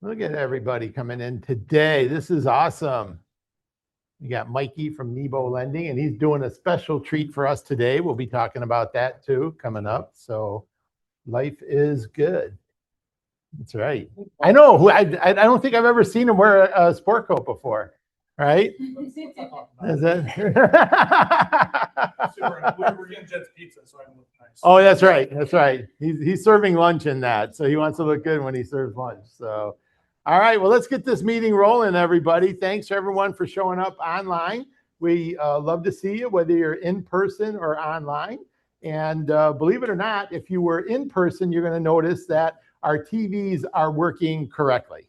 Look at everybody coming in today. This is awesome. You got Mikey from Nebo Lending, and he's doing a special treat for us today. We'll be talking about that too coming up. So life is good. That's right. I know. Who I don't think I've ever seen him wear a sport coat before. Right? Is it? We're getting Jet's pizza, so I can look nice. Oh, that's right. That's right. He's serving lunch in that, so he wants to look good when he serves lunch. So, all right. Well, let's get this meeting rolling, everybody. Thanks everyone for showing up online. We love to see you, whether you're in person or online. And believe it or not, if you were in person, you're going to notice that our TVs are working correctly.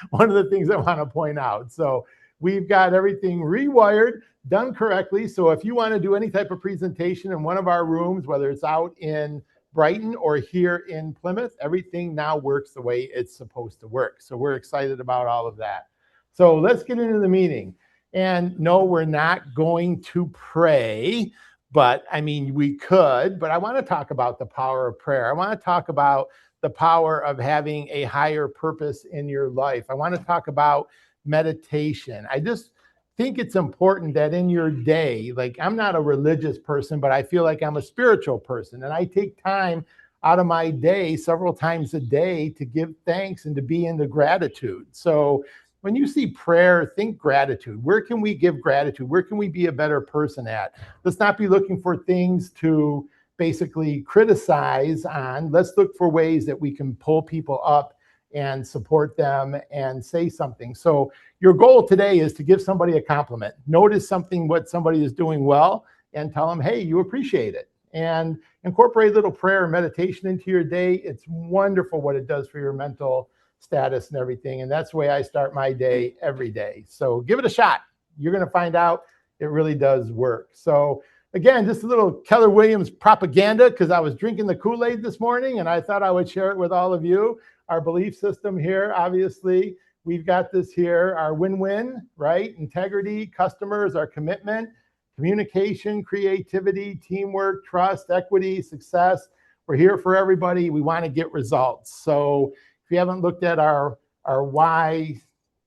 One of the things I want to point out. So we've got everything rewired, done correctly. So if you want to do any type of presentation in one of our rooms, whether it's out in Brighton or here in Plymouth, everything now works the way it's supposed to work. So we're excited about all of that. So let's get into the meeting. And no, we're not going to pray, but I mean, we could, but I want to talk about the power of prayer. I want to talk about the power of having a higher purpose in your life. I want to talk about meditation. I just think it's important that in your day, like I'm not a religious person, but I feel like I'm a spiritual person. And I take time out of my day several times a day to give thanks and to be in the gratitude. So when you see prayer, think gratitude. Where can we give gratitude? Where can we be a better person at? Let's not be looking for things to basically criticize on. Let's look for ways that we can pull people up and support them and say something. So your goal today is to give somebody a compliment. Notice what somebody is doing well and tell them, hey, you appreciate it. And incorporate a little prayer and meditation into your day. It's wonderful what it does for your mental status and everything. And that's the way I start my day every day. So give it a shot. You're going to find out it really does work. So again, just a little Keller Williams propaganda, because I was drinking the Kool-Aid this morning and I thought I would share it with all of you. Our belief system here, obviously, we've got this here, our win-win, right? Integrity, customers, our commitment, communication, creativity, teamwork, trust, equity, success. We're here for everybody. We want to get results. So if you haven't looked at our why,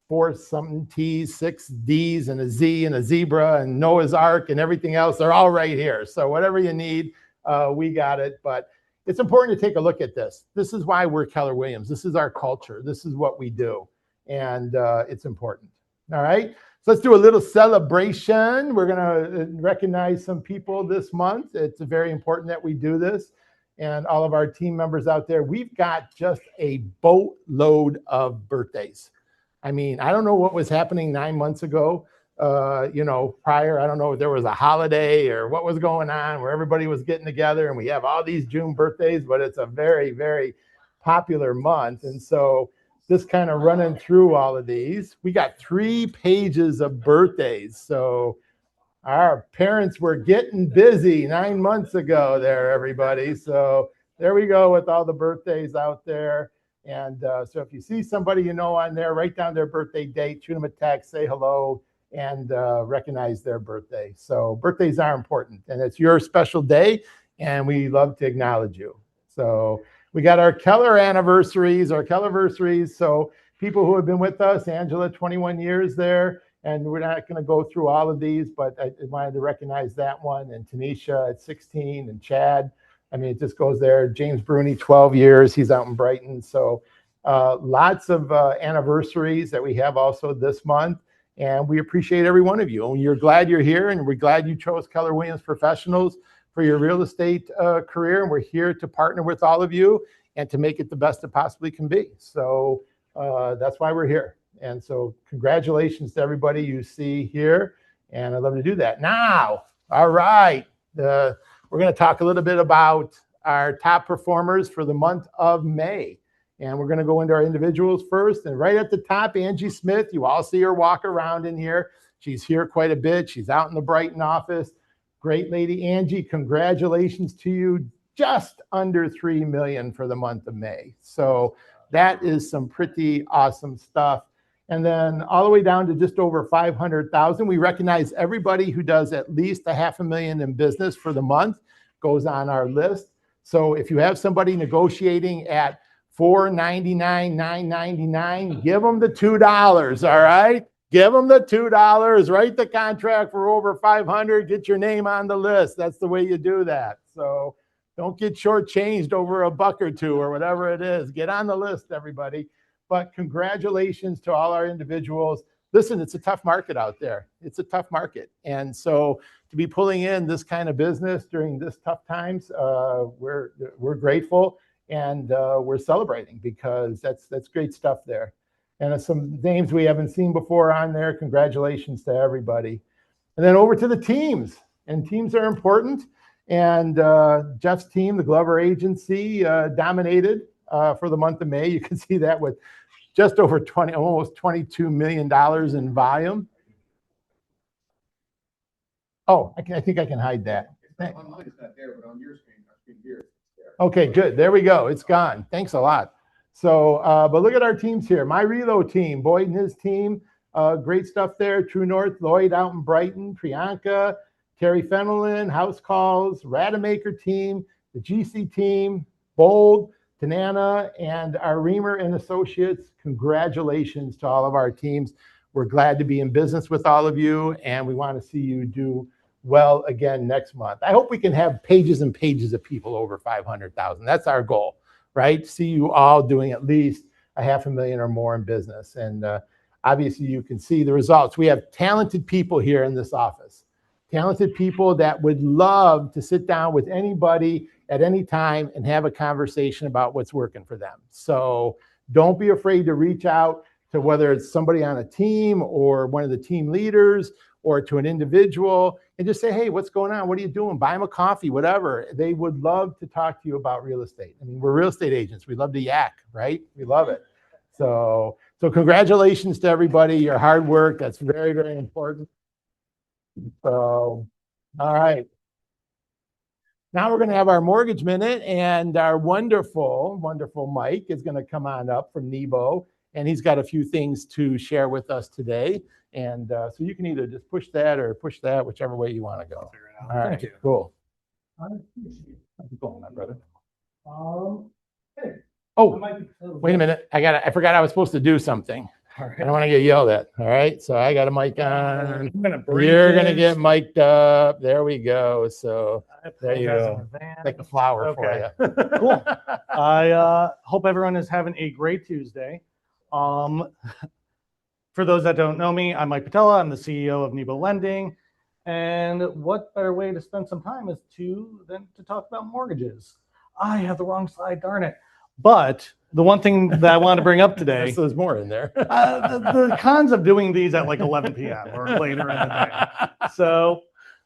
4 something T's, 6 D's, and a Z, and a zebra, and Noah's Ark, and everything else, they're all right here. So whatever you need, we got it. But it's important to take a look at this. This is why we're Keller Williams. This is our culture. This is what we do. And it's important. All right. So let's do a little celebration. We're going to recognize some people this month. It's very important that we do this. And all of our team members out there, we've got just a boatload of birthdays. I mean, I don't know what was happening 9 months ago, prior. I don't know if there was a holiday or what was going on where everybody was getting together and we have all these June birthdays, but it's a very, very popular month. And so just kind of running through all of these, we got 3 pages of birthdays. So our parents were getting busy 9 months ago there, everybody. So there we go with all the birthdays out there. And so if you see somebody you know on there, write down their birthday date, shoot them a text, say hello, and recognize their birthday. So birthdays are important, and it's your special day, and we love to acknowledge you. So we got our Keller anniversaries, our Kellerversarys. So people who have been with us, Angela, 21 years there, and we're not going to go through all of these, but I wanted to recognize that one, and Tanisha at 16, and Chad. I mean, it just goes there. James Bruni, 12 years. He's out in Brighton. So lots of anniversaries that we have also this month. And we appreciate every one of you. And we're glad you're here. And we're glad you chose Keller Williams Professionals for your real estate career. And we're here to partner with all of you and to make it the best it possibly can be. So that's why we're here. And so congratulations to everybody you see here. And I'd love to do that. Now, all right. We're going to talk a little bit about our top performers for the month of May. And we're going to go into our individuals first. And right at the top, Angie Smith. You all see her walk around in here. She's here quite a bit. She's out in the Brighton office. Great lady, Angie. Congratulations to you. Just under $3 million for the month of May. So that is some pretty awesome stuff. And then all the way down to just over 500,000. We recognize everybody who does at least $500,000 in business for the month goes on our list. So if you have somebody negotiating at $499, $999. Give them the $2. All right. Give them the $2. Write the contract for over 500. Get your name on the list. That's the way you do that. So don't get shortchanged over a buck or two or whatever it is. Get on the list, everybody. But congratulations to all our individuals. Listen, it's a tough market out there. It's a tough market. And so to be pulling in this kind of business during this tough times, we're grateful and we're celebrating because that's great stuff there. And some names we haven't seen before on there. Congratulations to everybody. And then over to the teams. And teams are important. And Jeff's team, the Glover Agency, dominated for the month of May. You can see that with just over almost $22 million in volume. Oh, I think I can hide that. Online it's not there, but on your screen here, it's there. Okay, good. There we go. It's gone. Thanks a lot. So, but look at our teams here. My Relo team, Boyd and his team, great stuff there. True North, Lloyd out in Brighton, Priyanka, Terry Fenelon, House Calls, Rademacher team, the GC team, Bold, Tanana, and our Reamer and Associates. Congratulations to all of our teams. We're glad to be in business with all of you, and we want to see you do well again next month. I hope we can have pages and pages of people over 500,000. That's our goal, right? See you all doing at least $500,000 or more in business. And obviously you can see the results. We have talented people here in this office, talented people that would love to sit down with anybody at any time and have a conversation about what's working for them. So don't be afraid to reach out to whether it's somebody on a team or one of the team leaders or to an individual and just say, hey, what's going on? What are you doing? Buy them a coffee, whatever. They would love to talk to you about real estate. I mean, we're real estate agents. We love to yak, right? We love it. So congratulations to everybody, your hard work. That's very, very important. So, all right. Now we're going to have our mortgage minute, and our wonderful, wonderful Mike is going to come on up from Nebo, and he's got a few things to share with us today. And so you can either just push that or push that, whichever way you want to go. All right, Thank you. cool. How's it going, my brother? Hey, Oh, I might be- wait a minute. I forgot I was supposed to do something. All I right. don't want to get yelled at. All right. So I got a mic on. I'm gonna breathe You're going to in. get mic'd up. There we go. So I there you apologize go. in advance. like a flower for Okay. you. Cool. I hope everyone is having a great Tuesday. For those that don't know me, I'm Mike Patella. I'm the CEO of Nebo Lending. And what better way to spend some time than to talk about mortgages? I have the wrong slide, darn it. But the one thing that I want to bring up today, So there's more in there. the cons of doing these at like 11 p.m. or later in the day. So,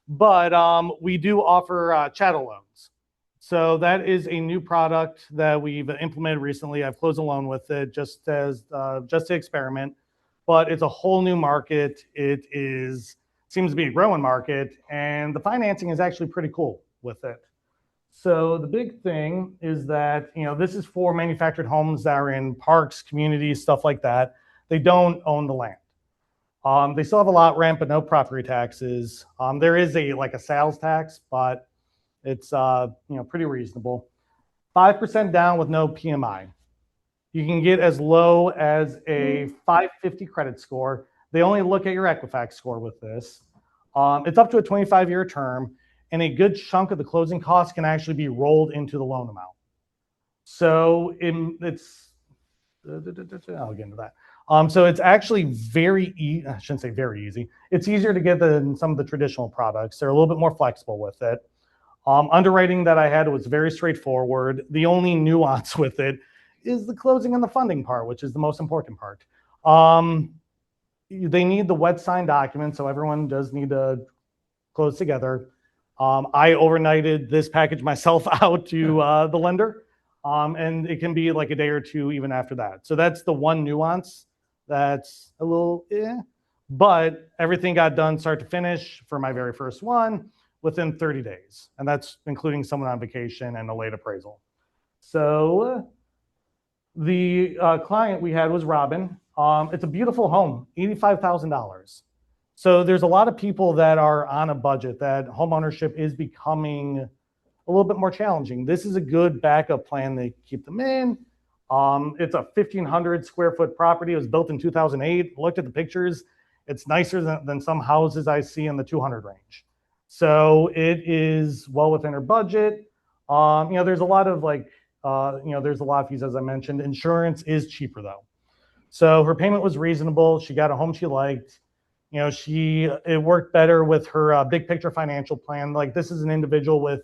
but we do offer chattel loans. So that is a new product that we've implemented recently. I've closed a loan with it just to experiment, but it's a whole new market. Seems to be a growing market, and the financing is actually pretty cool with it. So the big thing is that, this is for manufactured homes that are in parks, communities, stuff like that. They don't own the land. They still have a lot rent, but no property taxes. There is a sales tax, but it's pretty reasonable. 5% down with no PMI. You can get as low as a 550 credit score. They only look at your Equifax score with this. It's up to a 25-year term, and a good chunk of the closing costs can actually be rolled into the loan amount. So I'll get into that. So it's actually I shouldn't say very easy. It's easier to get than some of the traditional products. They're a little bit more flexible with it. Underwriting that I had was very straightforward. The only nuance with it is the closing and the funding part, which is the most important part. They need the wet sign document, so everyone does need to close together. I overnighted this package myself out to the lender, and it can be like a day or two even after that. So that's the one nuance that's a little but everything got done start to finish for my very first one within 30 days, and that's including someone on vacation and a late appraisal. So the client we had was Robin. It's a beautiful home, $85,000. So there's a lot of people that are on a budget that homeownership is becoming a little bit more challenging. This is a good backup plan to keep them in. It's a 1,500 square foot property. It was built in 2008. Looked at the pictures. It's nicer than some houses I see in the 200 range. So it is well within her budget. There's a lot of there's a lot of fees, as I mentioned. Insurance is cheaper though. So her payment was reasonable. She got a home she liked. It worked better with her big picture financial plan. Like, this is an individual with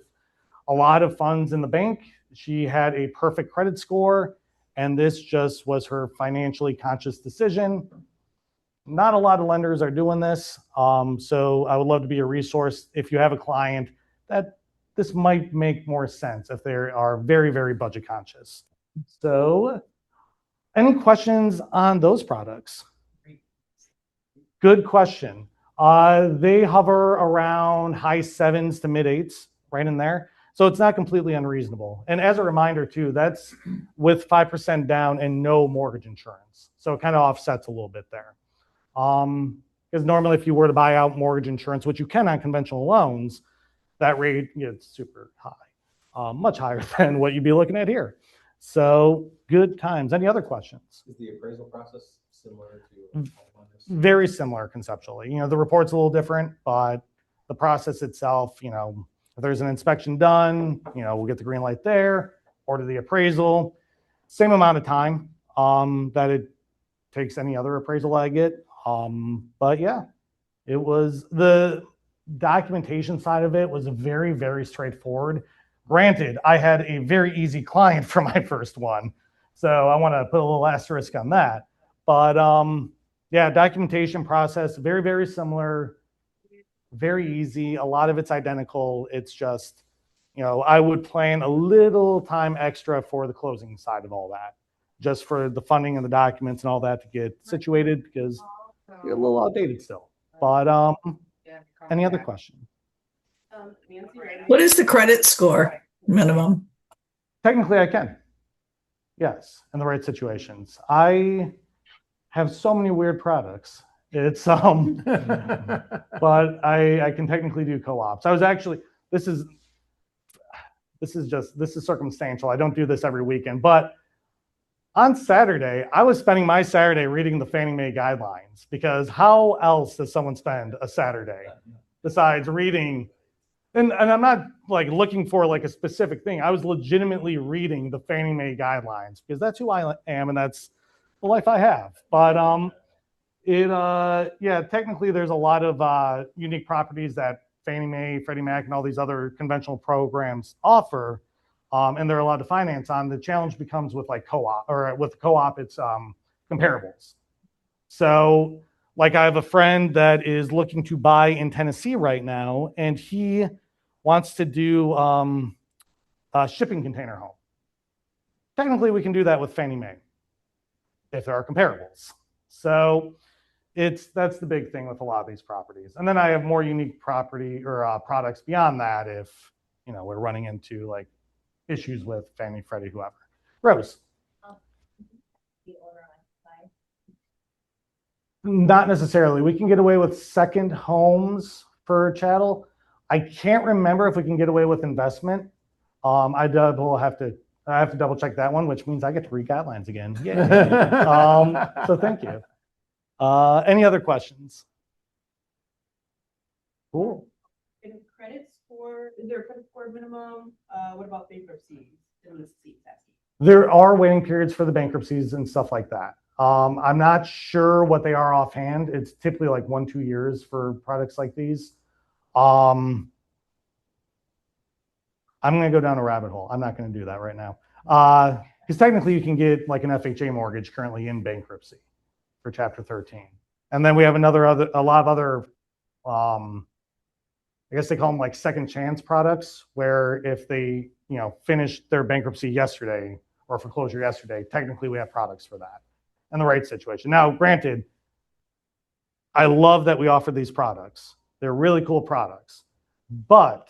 a lot of funds in the bank. She had a perfect credit score, and this just was her financially conscious decision. Not a lot of lenders are doing this. So I would love to be a resource if you have a client that this might make more sense if they are very, very budget conscious. So any questions on those products? Good question. They hover around high 7s to mid 8s, right in there. So it's not completely unreasonable. And as a reminder too, that's with 5% down and no mortgage insurance. So it kind of offsets a little bit there. Because normally if you were to buy out mortgage insurance, which you can on conventional loans, that rate gets super high, much higher than what you'd be looking at here. So good times. Any other questions? Is the appraisal process similar to homeowners? Very similar conceptually. The report's a little different, but the process itself, if there's an inspection done, we'll get the green light there, order the appraisal, same amount of time that it takes any other appraisal I get. But yeah, it was the documentation side of it was very, very straightforward. Granted, I had a very easy client for my first one, so I want to put a little asterisk on that. But yeah, documentation process, very, very similar, very easy. A lot of it's identical. It's just, I would plan a little time extra for the closing side of all that, just for the funding and the documents and all that to get situated, because you're a little outdated still. But any other question? What is the credit score minimum? Technically, I can. Yes, in the right situations. I have so many weird products. It's but I can technically do co-ops. I was actually this is circumstantial. I don't do this every weekend, but on Saturday, I was spending my Saturday reading the Fannie Mae guidelines, because how else does someone spend a Saturday besides reading? And I'm not like looking for like a specific thing. I was legitimately reading the Fannie Mae guidelines because that's who I am and that's the life I have. But technically there's a lot of unique properties that Fannie Mae, Freddie Mac, and all these other conventional programs offer. And they're allowed to finance on. The challenge becomes with like co-op, or with co-op, it's comparables. So like I have a friend that is looking to buy in Tennessee right now, and he wants to do a shipping container home. Technically, we can do that with Fannie Mae if there are comparables. So that's the big thing with a lot of these properties. And then I have more unique property or products beyond that if we're running into like issues with Fannie, Freddie, whoever. Rose. Not necessarily. We can get away with second homes for chattel. I can't remember if we can get away with investment. I have to double check that one, which means I get to read guidelines again. Yeah. So thank you. Any other questions? Cool. And credit score, is there a credit score minimum? What about bankruptcies? There are waiting periods for the bankruptcies and stuff like that. I'm not sure what they are offhand. It's typically like 1-2 years for products like these. I'm going to go down a rabbit hole. I'm not going to do that right now. Because technically you can get like an FHA mortgage currently in bankruptcy for Chapter 13. And then we have a lot of other, I guess they call them like second chance products, where if they, finished their bankruptcy yesterday or foreclosure yesterday, technically we have products for that in the right situation. Now, granted, I love that we offer these products. They're really cool products, but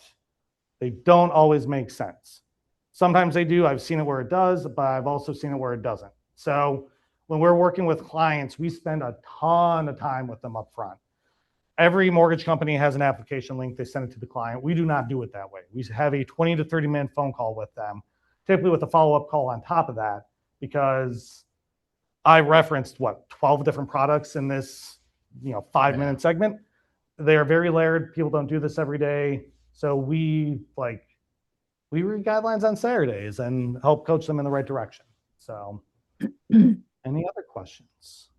they don't always make sense. Sometimes they do. I've seen it where it does, but I've also seen it where it doesn't. So when we're working with clients, we spend a ton of time with them up front. Every mortgage company has an application link. They send it to the client. We do not do it that way. We have a 20 to 30 minute phone call with them, typically with a follow-up call on top of that, because I referenced 12 different products in this 5-minute segment. They are very layered. People don't do this every day. So we read guidelines on Saturdays and help coach them in the right direction. So any other questions?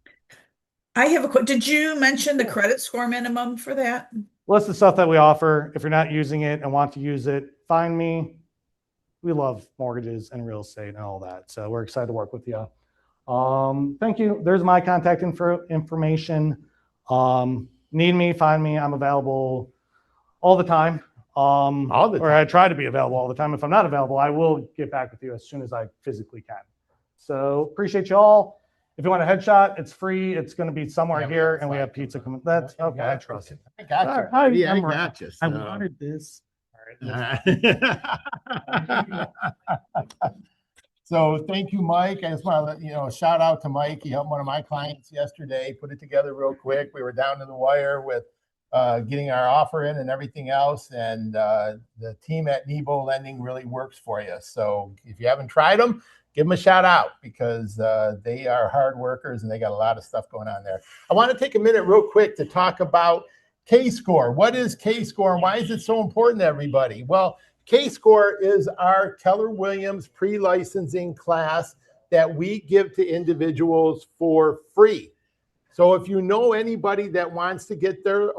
I have did you mention the credit score minimum for that? List the stuff that we offer. If you're not using it and want to use it, find me. We love mortgages and real estate and all that. So we're excited to work with you. Thank you. There's my contact information. Need me, find me. I'm available all the time. Or I try to be available all the time. If I'm not available, I will get back with you as soon as I physically can. So appreciate you all. If you want a headshot, it's free. It's going to be somewhere here, and we have pizza coming. That's okay. I trust it. I got you. All right. Yeah, I I'm- got you. I so. wanted this. All right. So thank you, Mike. I just want to let shout out to Mike. He helped one of my clients yesterday, put it together real quick. We were down to the wire with getting our offer in and everything else. And the team at Nebo Lending really works for you. So if you haven't tried them, give them a shout out because they are hard workers and they got a lot of stuff going on there. I want to take a minute real quick to talk about K-Score. What is K-Score and why is it so important to everybody? Well, K-Score is our Keller Williams pre-licensing class that we give to individuals for free. So if you know anybody that wants to get a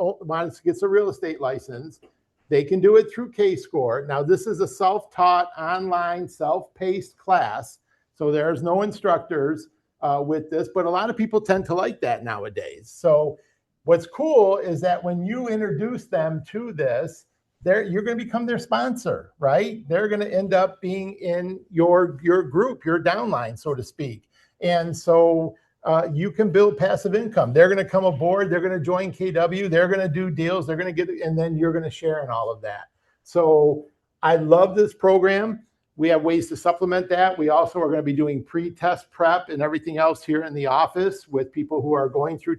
real estate license, they can do it through K-Score. Now, this is a self-taught, online, self-paced class. So there's no instructors with this, but a lot of people tend to like that nowadays. So what's cool is that when you introduce them to this, you're going to become their sponsor, right? They're going to end up being in your group, your downline, so to speak. And so you can build passive income. They're going to come aboard. They're going to join KW. They're going to do deals. They're going to get, and then you're going to share in all of that. So I love this program. We have ways to supplement that. We also are going to be doing pre-test prep and everything else here in the office with people who are going through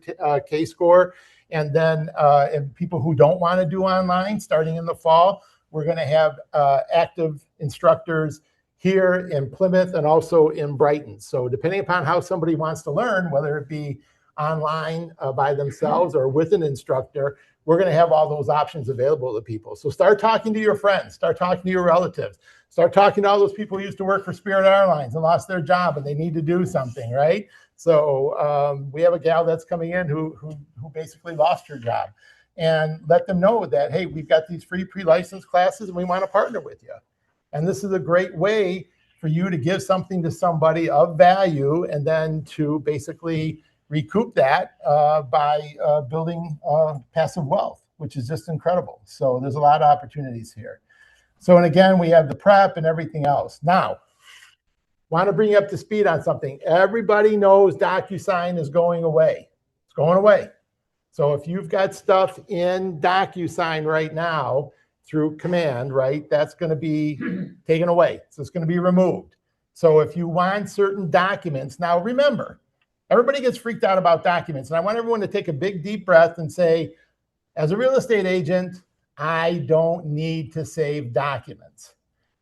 K-Score. And then and people who don't want to do online starting in the fall, we're going to have active instructors here in Plymouth and also in Brighton. So depending upon how somebody wants to learn, whether it be online by themselves or with an instructor, we're going to have all those options available to people. So start talking to your friends, start talking to your relatives, start talking to all those people who used to work for Spirit Airlines and lost their job and they need to do something, right? So we have a gal that's coming in who basically lost her job, and let them know that, hey, we've got these free pre-license classes and we want to partner with you. And this is a great way for you to give something to somebody of value and then to basically recoup that by building passive wealth, which is just incredible. So there's a lot of opportunities here. So, and again, we have the prep and everything else. Now, want to bring you up to speed on something. Everybody knows DocuSign is going away. It's going away. So if you've got stuff in DocuSign right now through Command, right, that's going to be taken away. So it's going to be removed. So if you want certain documents, now remember, everybody gets freaked out about documents. And I want everyone to take a big, deep breath and say, as a real estate agent, I don't need to save documents.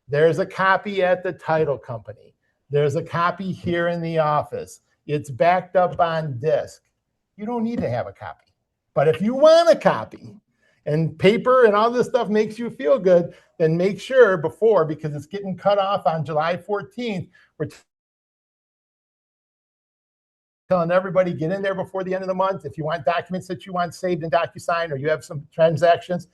There's a copy at the title company. There's a copy here in the office. It's backed up on disk. You don't need to have a copy. But if you want a copy and paper and all this stuff makes you feel good, then make sure before, because it's getting cut off on July 14th, we're telling everybody, get in there before the end of the month. If you want documents that you want saved in DocuSign or you have some transactions,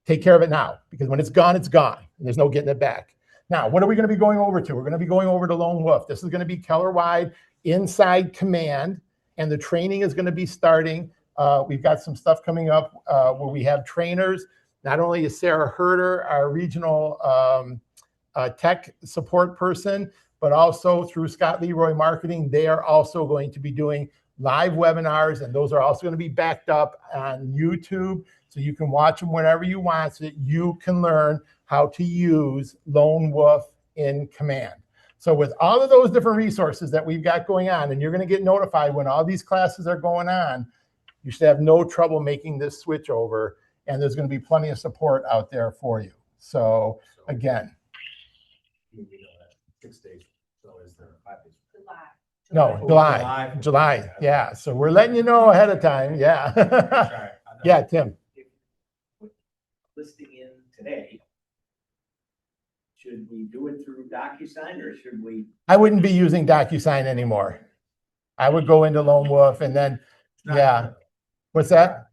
take care of it now, because when it's gone, it's gone. And there's no getting it back. Now, what are we going to be going over to? We're going to be going over to Lone Wolf. This is going to be Keller-wide inside Command, and the training is going to be starting. We've got some stuff coming up where we have trainers. Not only is Sarah Herder, our regional tech support person, but also through Scott Leroy Marketing, they are also going to be doing live webinars, and those are also going to be backed up on YouTube, so you can watch them whenever you want, so that you can learn how to use Lone Wolf in Command. So with all of those different resources that we've got going on, and you're going to get notified when all these classes are going on, you should have no trouble making this switch over, and there's going to be plenty of support out there for you. So again, We know that 6 days, so is there a 5 days? No, Oh, July. July. Yeah. So we're letting you know ahead of time. Yeah. Sorry. Yeah, Tim. Listing in today. Should we do it through DocuSign or should we? I wouldn't be using DocuSign anymore. I would go into Lone Wolf and then, yeah. What's that?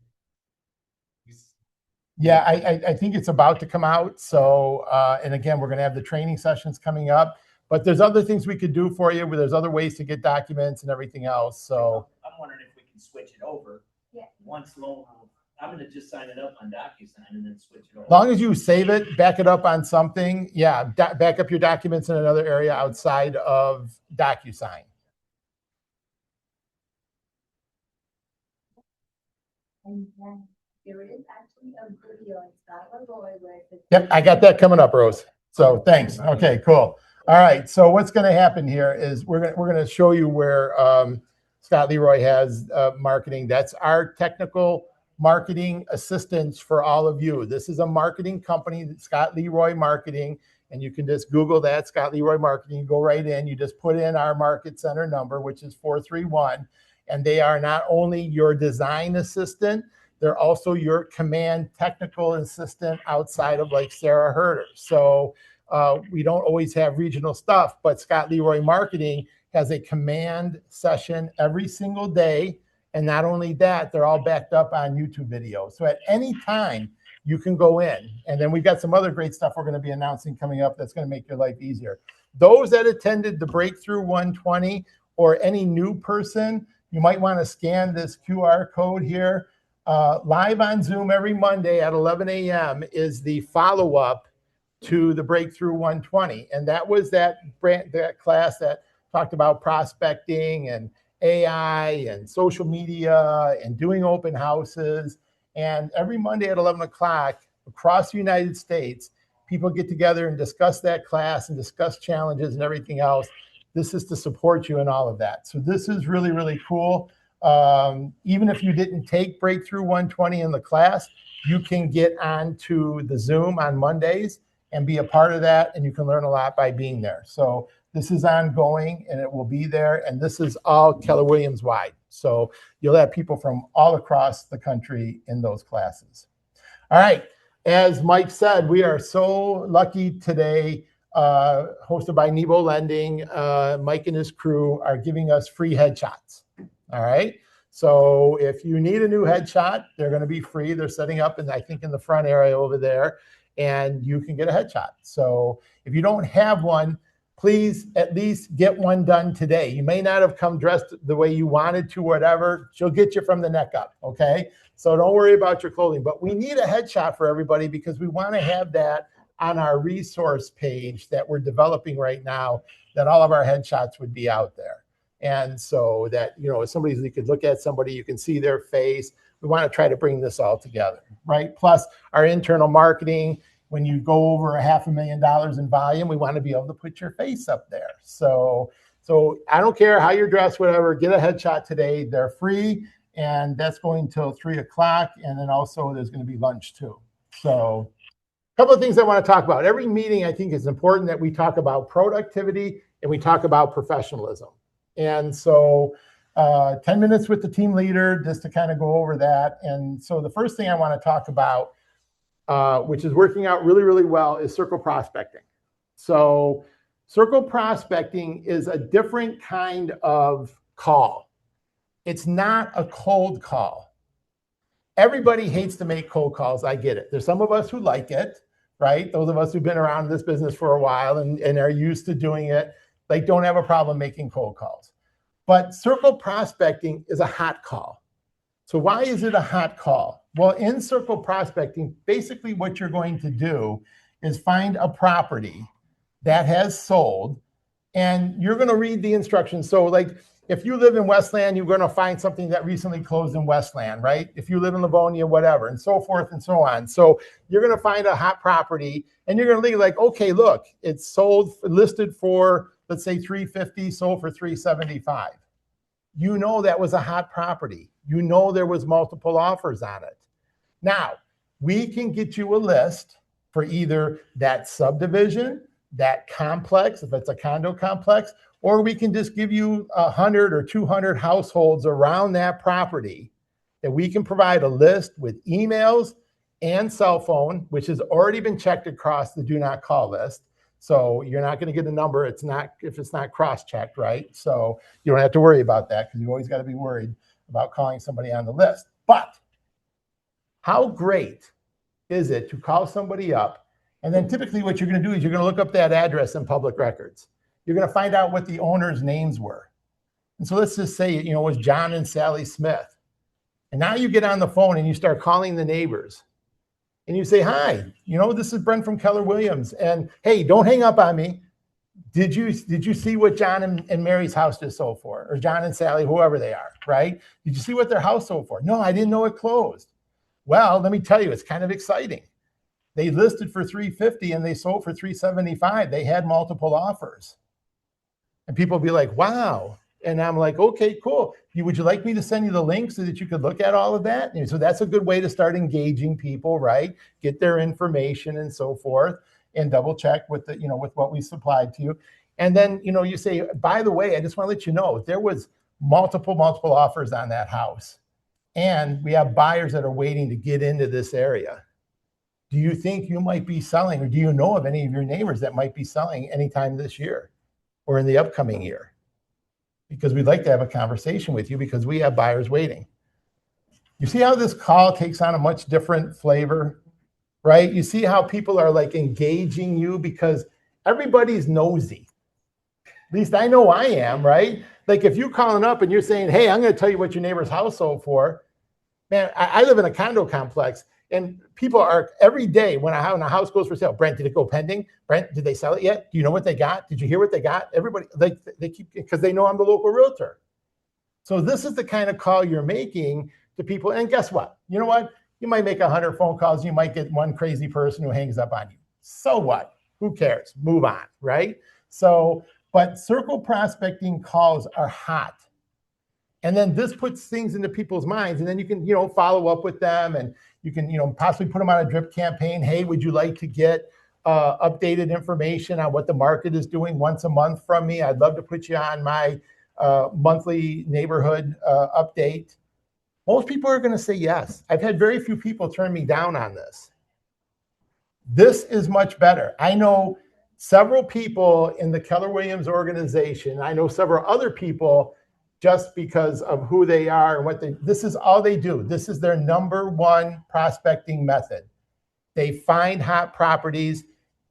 Yeah, I think it's about to come out. So, and again, we're going to have the training sessions coming up, but there's other things we could do for you where there's other ways to get documents and everything else. So I'm wondering if we can switch it over. Yeah. Once Lone Wolf, I'm gonna just sign it up on DocuSign and then switch it over. as long as you save it, back it up on something, yeah, back up your documents in another area outside of DocuSign. And then there is actually a video in Scott Leroy where it's. Yep, I got that coming up, Rose. So thanks. Okay, cool. All right. So what's going to happen here is we're going to show you where Scott Leroy has marketing. That's our technical marketing assistance for all of you. This is a marketing company, Scott Leroy Marketing, and you can just Google that, Scott Leroy Marketing. You go right in. You just put in our market center number, which is 431, and they are not only your design assistant, they're also your command technical assistant outside of like Sarah Herder. So we don't always have regional stuff, but Scott Leroy Marketing has a command session every single day. And not only that, they're all backed up on YouTube videos. So at any time, you can go in. And then we've got some other great stuff we're going to be announcing coming up that's going to make your life easier. Those that attended the Breakthrough 120 or any new person, you might want to scan this QR code here. Live on Zoom every Monday at 11 a.m. is the follow-up to the Breakthrough 120. And that was that class that talked about prospecting and AI and social media and doing open houses. And every Monday at 11 o'clock across the United States, people get together and discuss that class and discuss challenges and everything else. This is to support you in all of that. So this is really, really cool. Even if you didn't take Breakthrough 120 in the class, you can get onto the Zoom on Mondays and be a part of that. And you can learn a lot by being there. So this is ongoing and it will be there. And this is all Keller Williams wide. So you'll have people from all across the country in those classes. All right. As Mike said, we are so lucky today, hosted by Nebo Lending. Mike and his crew are giving us free headshots. All right. So if you need a new headshot, they're going to be free. They're setting up, I think, in the front area over there, and you can get a headshot. So if you don't have one, please at least get one done today. You may not have come dressed the way you wanted to, whatever. She'll get you from the neck up. Okay. So don't worry about your clothing, but we need a headshot for everybody because we want to have that on our resource page that we're developing right now, that all of our headshots would be out there. And so that, you know, somebody, you could look at somebody, you can see their face. We want to try to bring this all together, right? Plus our internal marketing, when you go over $500,000 in volume, we want to be able to put your face up there. So I don't care how you're dressed, whatever, get a headshot today. They're free, and that's going till 3 o'clock. And then also there's going to be lunch too. So a couple of things I want to talk about. Every meeting, I think, is important that we talk about productivity and we talk about professionalism. And so 10 minutes with the team leader just to kind of go over that. And so the first thing I want to talk about, which is working out really, really well, is circle prospecting. So circle prospecting is a different kind of call. It's not a cold call. Everybody hates to make cold calls. I get it. There's some of us who like it, right? Those of us who've been around this business for a while and are used to doing it, like, don't have a problem making cold calls. But circle prospecting is a hot call. So why is it a hot call? Well, in circle prospecting, basically what you're going to do is find a property that has sold, and you're going to read the instructions. So like, if you live in Westland, you're going to find something that recently closed in Westland, right? If you live in Livonia, whatever, and so forth and so on. So you're going to find a hot property, and you're going to be like, okay, look, it's sold, listed for, let's say, $350, sold for $375. You know that was a hot property. You know there was multiple offers on it. Now, we can get you a list for either that subdivision, that complex, if it's a condo complex, or we can just give you 100 or 200 households around that property that we can provide a list with emails and cell phone, which has already been checked across the do not call list. So you're not going to get a number. If it's not cross-checked, right? So you don't have to worry about that because you always got to be worried about calling somebody on the list. But how great is it to call somebody up? And then typically what you're going to do is you're going to look up that address in public records. You're going to find out what the owner's names were. And so let's just say, it was John and Sally Smith. And now you get on the phone and you start calling the neighbors. And you say, hi, this is Brent from Keller Williams. And hey, don't hang up on me. Did you see what John and Mary's house just sold for? Or John and Sally, whoever they are, right? Did you see what their house sold for? No, I didn't know it closed. Well, let me tell you, it's kind of exciting. They listed for $350 and they sold for $375. They had multiple offers. And people be like, wow. And I'm like, okay, cool. Would you like me to send you the link so that you could look at all of that? And so that's a good way to start engaging people, right? Get their information and so forth, and double check with with what we supplied to you. And then, you say, by the way, I just want to let you know, there was multiple offers on that house. And we have buyers that are waiting to get into this area. Do you think you might be selling, or do you know of any of your neighbors that might be selling anytime this year or in the upcoming year? Because we'd like to have a conversation with you because we have buyers waiting. You see how this call takes on a much different flavor, right? You see how people are like engaging you because everybody's nosy. At least I know I am, right? Like if you're calling up and you're saying, hey, I'm going to tell you what your neighbor's house sold for. Man, I live in a condo complex and people are every day when a house goes for sale. Brent, did it go pending? Brent, did they sell it yet? Do you know what they got? Did you hear what they got? Everybody, they keep, because they know I'm the local realtor. So this is the kind of call you're making to people. And guess what? You know what? You might make 100 phone calls. You might get one crazy person who hangs up on you. So what? Who cares? Move on, right? So, but circle prospecting calls are hot. And then this puts things into people's minds. And then you can, follow up with them and you can, possibly put them on a drip campaign. Hey, would you like to get updated information on what the market is doing once a month from me? I'd love to put you on my monthly neighborhood update. Most people are going to say yes. I've had very few people turn me down on this. This is much better. I know several people in the Keller Williams organization. I know several other people just because of who they are and this is all they do. This is their number one prospecting method. They find hot properties,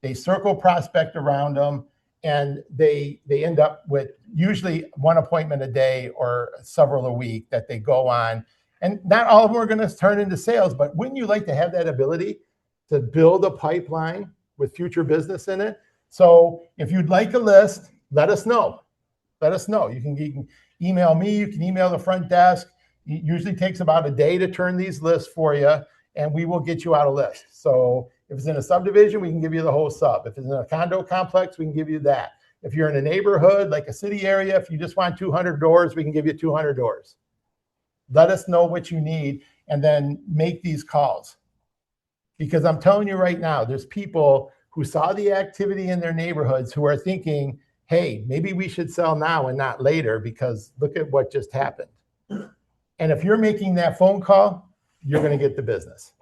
they circle prospect around them, and they end up with usually one appointment a day or several a week that they go on. And not all of them are going to turn into sales, but wouldn't you like to have that ability to build a pipeline with future business in it? So if you'd like a list, let us know. Let us know. You can email me, you can email the front desk. It usually takes about a day to turn these lists for you, and we will get you out a list. So if it's in a subdivision, we can give you the whole sub. If it's in a condo complex, we can give you that. If you're in a neighborhood, like a city area, if you just want 200 doors, we can give you 200 doors. Let us know what you need and then make these calls. Because I'm telling you right now, there's people who saw the activity in their neighborhoods who are thinking, hey, maybe we should sell now and not later because look at what just happened. And if you're making that phone call, you're going to get the business.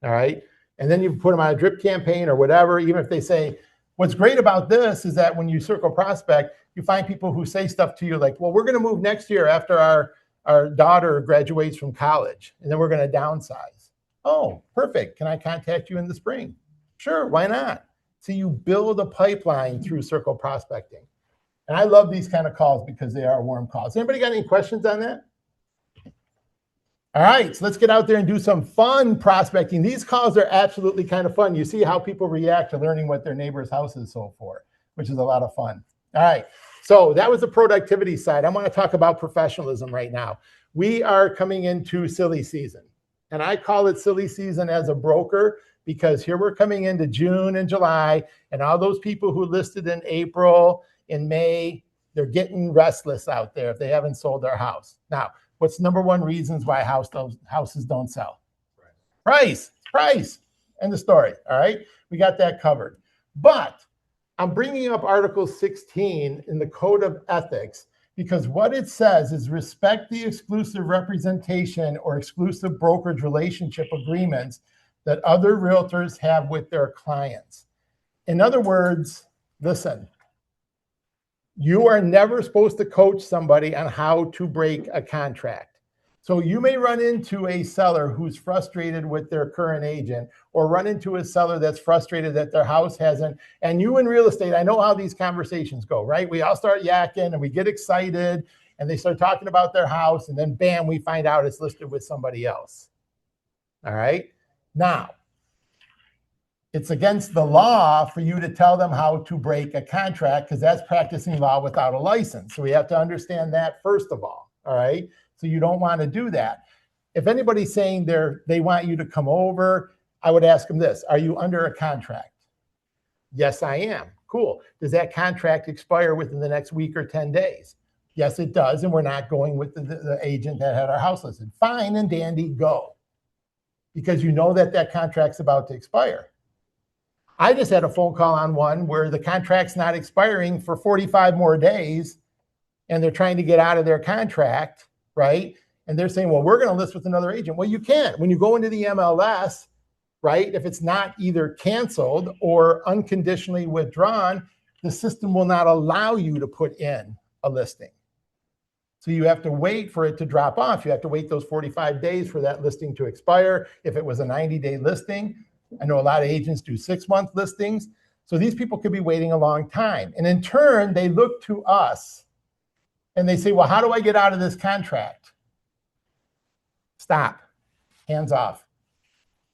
All right. And then you put them on a drip campaign or whatever, even if they say, what's great about this is that when you circle prospect, you find people who say stuff to you like, well, we're going to move next year after our daughter graduates from college, and then we're going to downsize. Oh, perfect. Can I contact you in the spring? Sure. Why not? So you build a pipeline through circle prospecting. And I love these kind of calls because they are warm calls. Anybody got any questions on that? All right, so let's get out there and do some fun prospecting. These calls are absolutely kind of fun. You see how people react to learning what their neighbor's house is sold for, which is a lot of fun. All right, so that was the productivity side. I want to talk about professionalism right now. We are coming into silly season, and I call it silly season as a broker because here we're coming into June and July, and all those people who listed in April, in May, they're getting restless out there if they haven't sold their house. Now, what's number one reasons why houses don't sell? Price. End of story. All right. We got that covered. But I'm bringing up Article 16 in the Code of Ethics because what it says is respect the exclusive representation or exclusive brokerage relationship agreements that other realtors have with their clients. In other words, listen, you are never supposed to coach somebody on how to break a contract. So you may run into a seller who's frustrated with their current agent, or run into a seller that's frustrated that their house hasn't. And you in real estate, I know how these conversations go, right? We all start yakking and we get excited and they start talking about their house, and then bam, we find out it's listed with somebody else. All right. Now, it's against the law for you to tell them how to break a contract because that's practicing law without a license. So we have to understand that first of all. All right. So you don't want to do that. If anybody's saying they want you to come over, I would ask them this: are you under a contract? Yes, I am. Cool. Does that contract expire within the next week or 10 days? Yes, it does. And we're not going with the agent that had our house listed. Fine and dandy, go. Because you know that that contract's about to expire. I just had a phone call on one where the contract's not expiring for 45 more days and they're trying to get out of their contract, right? And they're saying, well, we're going to list with another agent. Well, you can't. When you go into the MLS, right, if it's not either canceled or unconditionally withdrawn, the system will not allow you to put in a listing. So you have to wait for it to drop off. You have to wait those 45 days for that listing to expire. If it was a 90-day listing, I know a lot of agents do 6-month listings. So these people could be waiting a long time. And in turn, they look to us and they say, well, how do I get out of this contract? Stop. Hands off.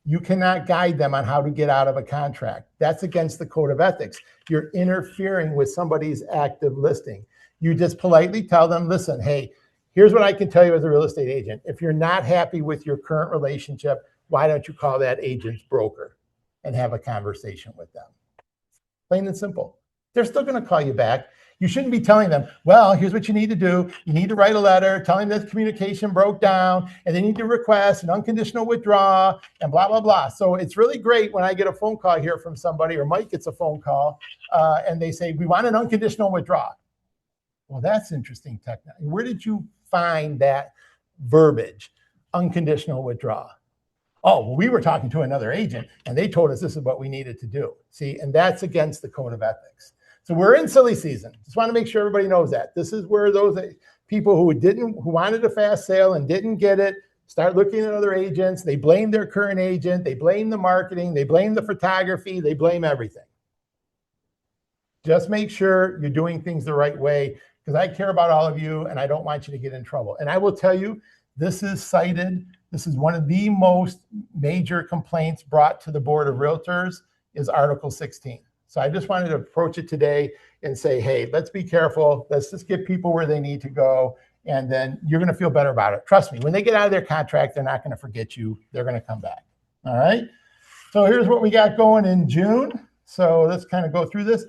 You cannot guide them on how to get out of a contract. That's against the code of ethics. You're interfering with somebody's active listing. You just politely tell them, listen, hey, here's what I can tell you as a real estate agent. If you're not happy with your current relationship, why don't you call that agent's broker and have a conversation with them? Plain and simple. They're still going to call you back. You shouldn't be telling them, well, here's what you need to do. You need to write a letter telling them that communication broke down, and they need to request an unconditional withdrawal and blah, blah, blah. So it's really great when I get a phone call here from somebody, or Mike gets a phone call, and they say, we want an unconditional withdrawal. Well, that's interesting technology. Where did you find that verbiage, unconditional withdrawal? Oh, well, we were talking to another agent and they told us this is what we needed to do. See, and that's against the code of ethics. So we're in silly season. Just want to make sure everybody knows that. This is where those people who wanted a fast sale and didn't get it, start looking at other agents. They blame their current agent. They blame the marketing. They blame the photography. They blame everything. Just make sure you're doing things the right way, because I care about all of you and I don't want you to get in trouble. And I will tell you, this is cited. This is one of the most major complaints brought to the Board of Realtors is Article 16. So I just wanted to approach it today and say, hey, let's be careful. Let's just get people where they need to go. And then you're going to feel better about it. Trust me, when they get out of their contract, they're not going to forget you. They're going to come back. All right. So here's what we got going in June. So let's kind of go through this.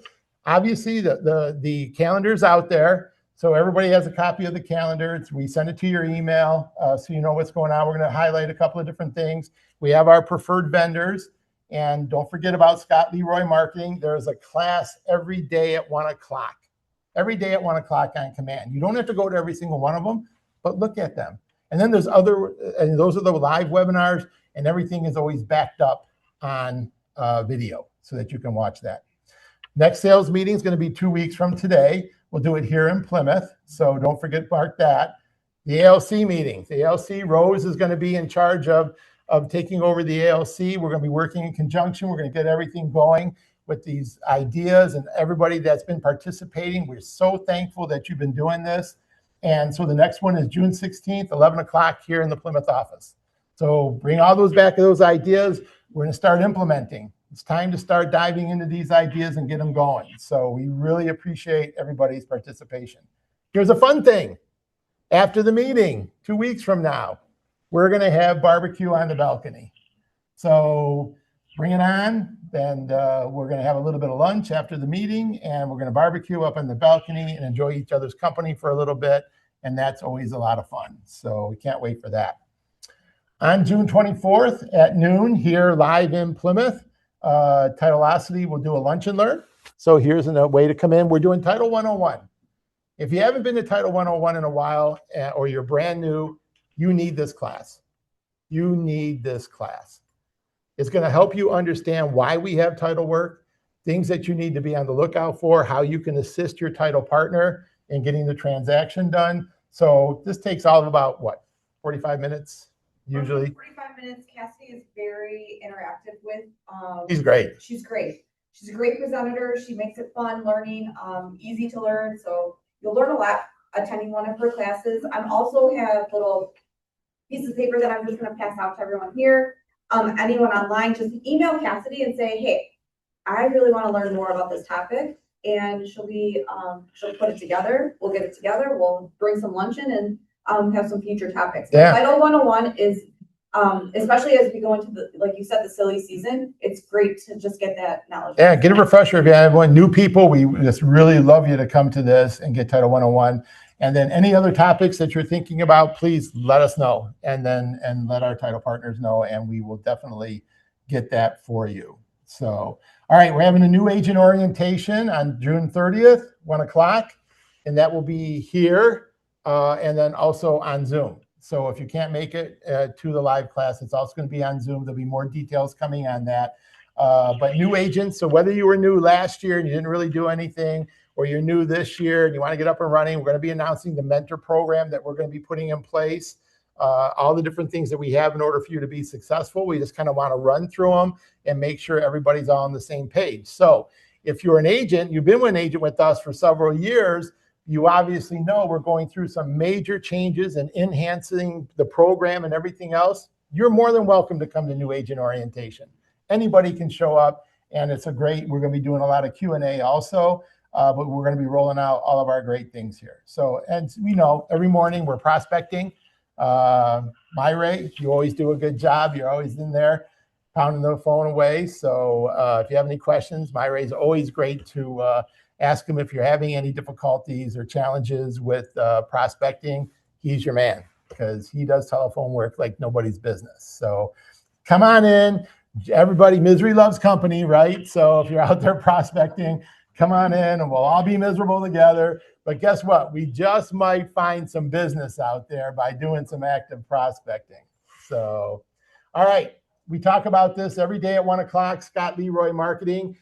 Obviously, the calendar's out there. So everybody has a copy of the calendar. We send it to your email so you know what's going on. We're going to highlight a couple of different things. We have our preferred vendors. And don't forget about Scott Leroy Marketing. There's a class every day at 1 o'clock. Every day at 1 o'clock on command. You don't have to go to every single one of them, but look at them. And then there's and those are the live webinars, and everything is always backed up on video so that you can watch that. Next sales meeting is going to be 2 weeks from today. We'll do it here in Plymouth, so don't forget to mark that. The ALC meetings. The ALC, Rose is going to be in charge of taking over the ALC. We're going to be working in conjunction. We're going to get everything going with these ideas, and everybody that's been participating. We're so thankful that you've been doing this. And so the next one is June 16th, 11 o'clock here in the Plymouth office. So bring all those back, those ideas. We're going to start implementing. It's time to start diving into these ideas and get them going. So we really appreciate everybody's participation. Here's a fun thing. After the meeting, 2 weeks from now, we're going to have barbecue on the balcony. So bring it on, and we're going to have a little bit of lunch after the meeting, and we're going to barbecue up on the balcony and enjoy each other's company for a little bit, and that's always a lot of fun. So we can't wait for that. On June 24th at noon here live in Plymouth, Titleosity will do a lunch and learn. So here's a way to come in. We're doing Title 101. If you haven't been to Title 101 in a while, or you're brand new, you need this class. You need this class. It's going to help you understand why we have title work, things that you need to be on the lookout for, how you can assist your title partner in getting the transaction done. So this takes all of about, what, 45 minutes usually? 45 minutes. Cassidy is very interactive with. She's great. She's great. She's a great presenter. She makes it fun learning, easy to learn. So you'll learn a lot attending one of her classes. I also have little pieces of paper that I'm just going to pass out to everyone here. Anyone online, just email Cassidy and say, hey, I really want to learn more about this topic. And she'll put it together. We'll get it together. We'll bring some luncheon and have some future topics. Yeah. Title 101 is, especially as we go into the, like you said, the silly season, it's great to just get that knowledge. Yeah, get a refresher if you have one. New people, we just really love you to come to this and get Title 101. And then any other topics that you're thinking about, please let us know, and let our title partners know, and we will definitely get that for you. So, all right, we're having a new agent orientation on June 30th, 1 o'clock, and that will be here, and then also on Zoom. So if you can't make it to the live class, it's also going to be on Zoom. There'll be more details coming on that. But new agents, so whether you were new last year and you didn't really do anything, or you're new this year and you want to get up and running, we're going to be announcing the mentor program that we're going to be putting in place. All the different things that we have in order for you to be successful. We just kind of want to run through them and make sure everybody's all on the same page. So if you're an agent, you've been an agent with us for several years, you obviously know we're going through some major changes and enhancing the program and everything else. You're more than welcome to come to New Agent Orientation. Anybody can show up, and it's we're going to be doing a lot of Q&A also. But we're going to be rolling out all of our great things here. So, and we know every morning we're prospecting. Myra, you always do a good job. You're always in there pounding the phone away. So if you have any questions, Myra is always great to ask him if you're having any difficulties or challenges with prospecting. He's your man because he does telephone work like nobody's business. So come on in. Everybody, misery loves company, right? So if you're out there prospecting, come on in and we'll all be miserable together. But guess what? We just might find some business out there by doing some active prospecting. So, all right. We talk about this every day at 1 o'clock, Scott Leroy Marketing.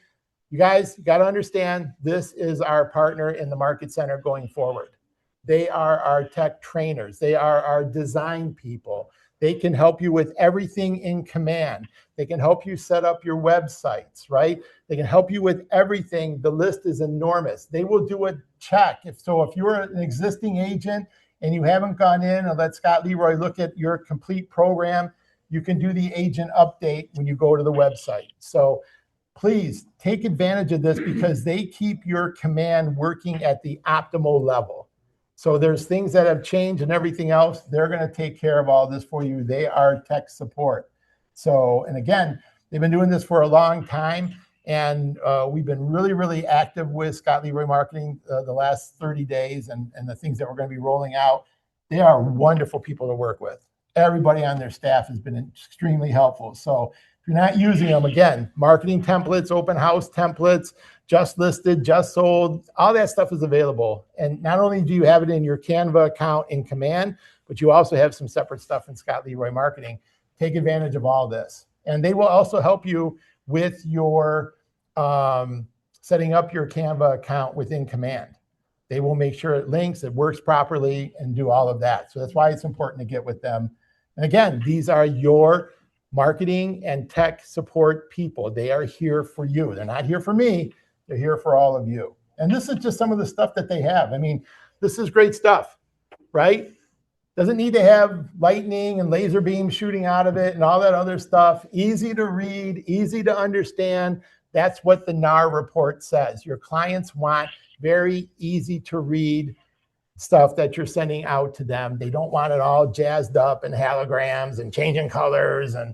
You guys got to understand, this is our partner in the Market Center going forward. They are our tech trainers. They are our design people. They can help you with everything in command. They can help you set up your websites, right? They can help you with everything. The list is enormous. They will do a check. If you're an existing agent and you haven't gone in and let Scott Leroy look at your complete program, you can do the agent update when you go to the website. So please take advantage of this because they keep your command working at the optimal level. So there's things that have changed and everything else. They're going to take care of all this for you. They are tech support. So, and again, they've been doing this for a long time. And we've been really, really active with Scott Leroy Marketing the last 30 days and the things that we're going to be rolling out. They are wonderful people to work with. Everybody on their staff has been extremely helpful. So if you're not using them, again, marketing templates, open house templates, just listed, just sold, all that stuff is available. And not only do you have it in your Canva account in command, but you also have some separate stuff in Scott Leroy Marketing. Take advantage of all this. And they will also help you with your setting up your Canva account within command. They will make sure it links, it works properly, and do all of that. So that's why it's important to get with them. And again, these are your marketing and tech support people. They are here for you. They're not here for me. They're here for all of you. And this is just some of the stuff that they have. I mean, this is great stuff, right? Doesn't need to have lightning and laser beams shooting out of it and all that other stuff. Easy to read, easy to understand. That's what the NAR report says. Your clients want very easy to read stuff that you're sending out to them. They don't want it all jazzed up and holograms and changing colors and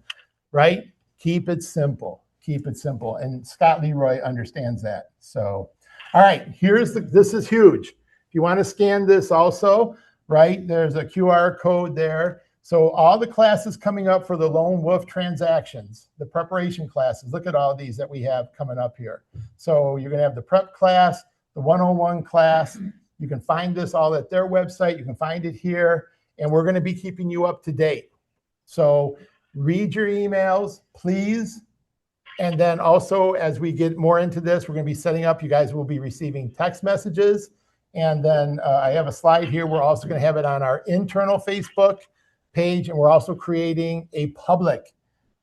right. Keep it simple. Keep it simple. And Scott Leroy understands that. So, all right, this is huge. If you want to scan this also, right, there's a QR code there So all the classes coming up for the Lone Wolf transactions, the preparation classes, look at all these that we have coming up here. So you're going to have the prep class, the 101 class. You can find this all at their website. You can find it here. And we're going to be keeping you up to date. So read your emails, please. And then also, as we get more into this, we're going to be setting up, you guys will be receiving text messages. And then I have a slide here. We're also going to have it on our internal Facebook page. And we're also creating a public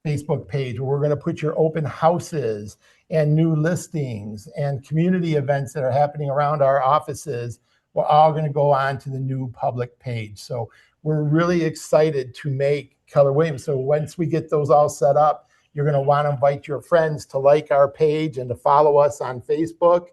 Facebook page where we're going to put your open houses and new listings and community events that are happening around our offices. We're all going to go on to the new public page. So we're really excited to make Keller Williams. So once we get those all set up, you're going to want to invite your friends to like our page and to follow us on Facebook.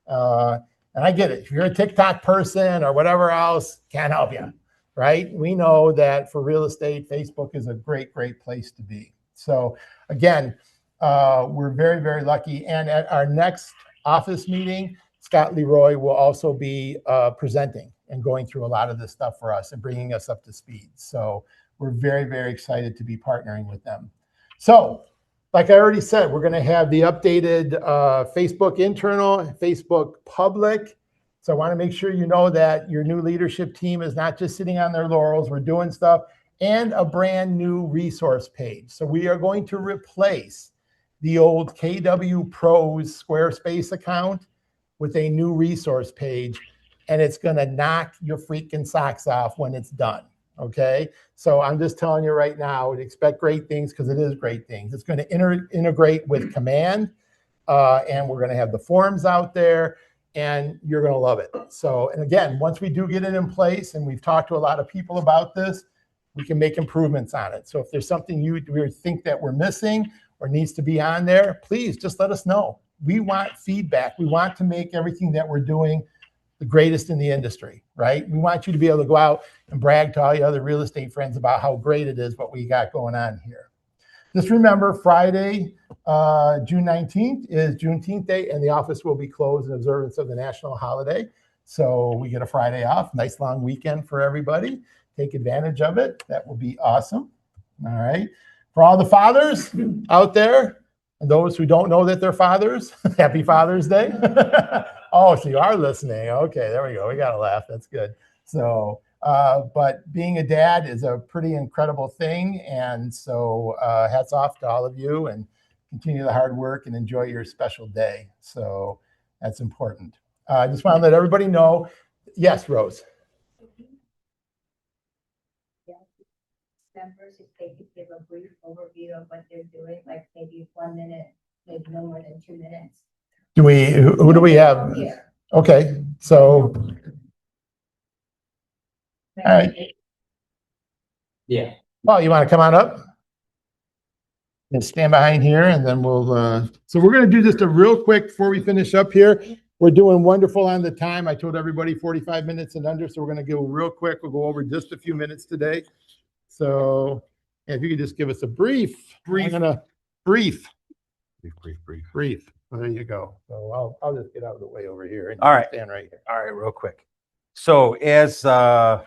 And I get it. If you're a TikTok person or whatever else, can't help you, right? We know that for real estate, Facebook is a great, great place to be. So again, we're very, very lucky. And at our next office meeting, Scott Leroy will also be presenting and going through a lot of this stuff for us and bringing us up to speed. So we're very, very excited to be partnering with them. So like I already said, we're going to have the updated Facebook internal, Facebook public. So I want to make sure you know that your new leadership team is not just sitting on their laurels. We're doing stuff, and a brand new resource page. So we are going to replace the old KW Pros Squarespace account with a new resource page, and it's going to knock your freaking socks off when it's done. Okay, so I'm just telling you right now, expect great things because it is great things. It's going to integrate with Command, and we're going to have the forms out there, and you're going to love it. So, and again, once we do get it in place, and we've talked to a lot of people about this, we can make improvements on it. So if there's something you think that we're missing or needs to be on there, please just let us know. We want feedback. We want to make everything that we're doing the greatest in the industry, right? We want you to be able to go out and brag to all your other real estate friends about how great it is, what we got going on here. Just remember, Friday, June 19th is Juneteenth Day, and the office will be closed in observance of the national holiday. So we get a Friday off, nice long weekend for everybody. Take advantage of it. That will be awesome. All right. For all the fathers out there, and those who don't know that they're fathers, happy Father's Day. Oh, so you are listening. Okay, there we go. We got to laugh. That's good. So, but being a dad is a pretty incredible thing. And so hats off to all of you, and continue the hard work and enjoy your special day. So that's important. I just want to let everybody know. Yes, Rose. Members, if they could give a brief overview of what they're doing, like maybe 1 minute, maybe no more than 2 minutes. Who do we have? Here. Okay, so, all right. Yeah. Well, you want to come on up? And stand behind here, and then we'll, so we're going to do just a real quick before we finish up here. We're doing wonderful on the time. I told everybody 45 minutes and under, so we're going to go real quick. We'll go over just a few minutes today. So if you could just give us a brief. Brief. There you go. So I'll just get out of the way over here. And All right. stand right here. All right, real quick. So as part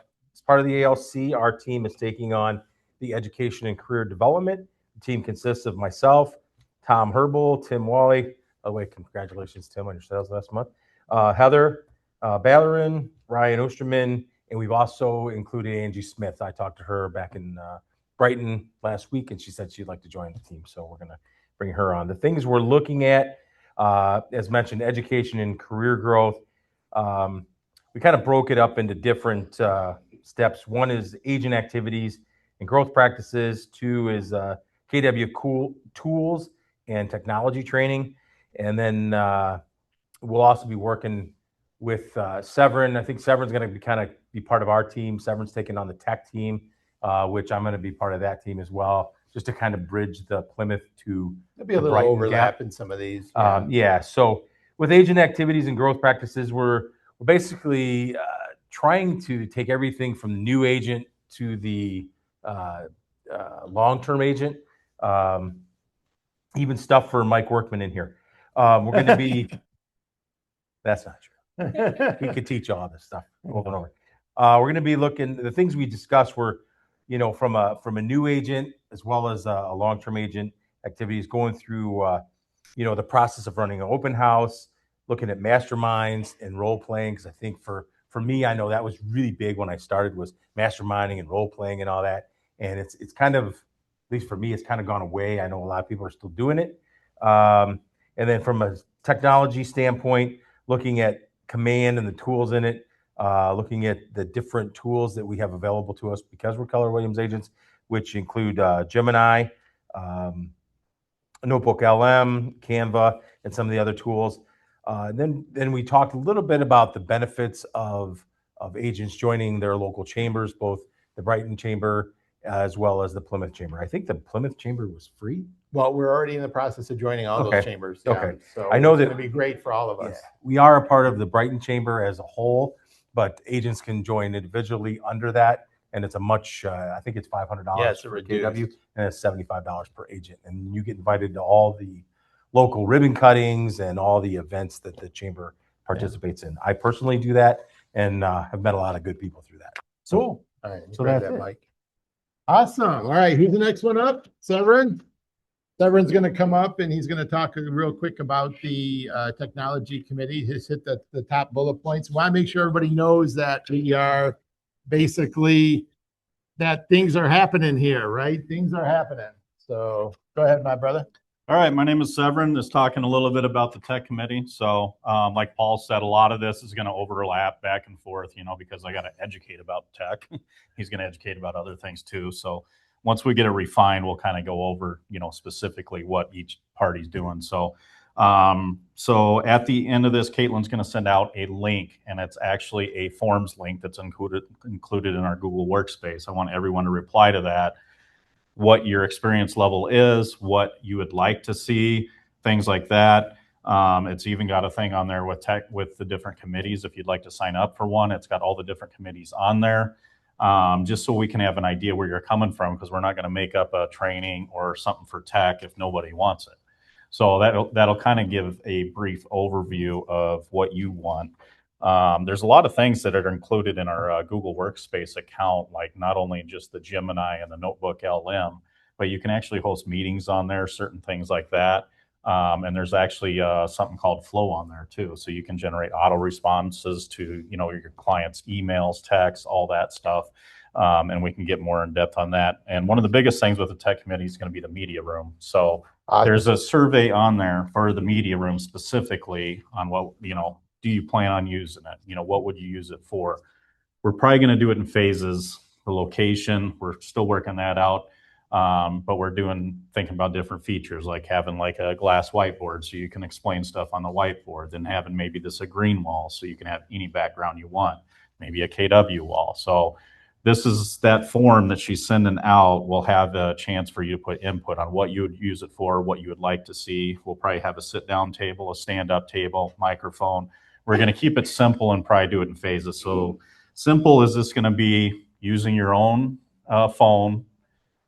of the ALC, our team is taking on the education and career development. The team consists of myself, Tom Herbal, Tim Wally. By the way, congratulations, Tim, on your sales last month. Heather Ballerin, Ryan Osterman, and we've also included Angie Smith. I talked to her back in Brighton last week, and she said she'd like to join the team. So we're going to bring her on. The things we're looking at, as mentioned, education and career growth. We kind of broke it up into different steps. One is agent activities and growth practices. Two is KW tools and technology training. And then we'll also be working with Severin. I think Severin's going to be part of our team. Severin's taking on the tech team, which I'm going to be part of that team as well, just to kind of bridge the Plymouth to There'll be a little Brighton overlap gap. in some of these. Yeah. So with agent activities and growth practices, we're basically trying to take everything from the new agent to the long-term agent, even stuff for Mike Workman in here. We're going to be, that's not true. We could teach all this stuff over and over. We're going to be looking, the things we discussed were, you know, from a new agent as well as a long-term agent activities, going through, you know, the process of running an open house, looking at masterminds and role playing. Because I think for me, I know that was really big when I started, was masterminding and role playing and all that. And it's kind of, at least for me, it's kind of gone away. I know a lot of people are still doing it. And then from a technology standpoint, looking at Command and the tools in it, looking at the different tools that we have available to us because we're Keller Williams agents, which include Gemini, Notebook LM, Canva, and some of the other tools. Then we talked a little bit about the benefits of agents joining their local chambers, both the Brighton Chamber as well as the Plymouth Chamber. I think the Plymouth Chamber was free. Well, we're already in the process of joining all those Okay. chambers. Okay. So I know it's that- going to be great for all of us. We are a part of the Brighton Chamber as a whole, but agents can join individually under that. And it's a much, I think it's $500 Yeah, it's for reduced. KW, and it's $75 per agent. And you get invited to all the local ribbon cuttings and all the events that the chamber participates in. I personally do that and have met a lot of good people through that. So Cool. All right. So grab that's that it. mic. Awesome. All right. Who's the next one up? Severin. Severin's going to come up and he's going to talk real quick about the technology committee. He's hit the top bullet points. Want to make sure everybody knows that we are basically, that things are happening here, right? Things are happening. So go ahead, my brother. All right, my name is Severin. Just talking a little bit about the tech committee. So like Paul said, a lot of this is going to overlap back and forth, you know, because I got to educate about tech. He's going to educate about other things too. So once we get it refined, we'll kind of go over, you know, specifically what each party's doing. So at the end of this, Caitlin's going to send out a link, and it's actually a forms link that's included in our Google Workspace. I want everyone to reply to that, what your experience level is, what you would like to see, things like that. It's even got a thing on there with tech, with the different committees. If you'd like to sign up for one, it's got all the different committees on there, just so we can have an idea where you're coming from, because we're not going to make up a training or something for tech if nobody wants it. So that'll kind of give a brief overview of what you want. There's a lot of things that are included in our Google Workspace account, like not only just the Gemini and the Notebook LM, but you can actually host meetings on there, certain things like that. And there's actually something called Flow on there too. So you can generate auto responses to, you know, your clients' emails, texts, all that stuff. And we can get more in depth on that. And one of the biggest things with the tech committee is going to be the media room. So there's a survey on there for the media room specifically on what, you know, do you plan on using it? You know, what would you use it for? We're probably going to do it in phases. The location, we're still working that out. But we're thinking about different features, like having like a glass whiteboard so you can explain stuff on the whiteboard, then having maybe a green wall so you can have any background you want, maybe a KW wall. So this is that form that she's sending out. We'll have a chance for you to put input on what you would use it for, what you would like to see. We'll probably have a sit-down table, a stand-up table, microphone. We're going to keep it simple and probably do it in phases. So simple is this going to be using your own phone,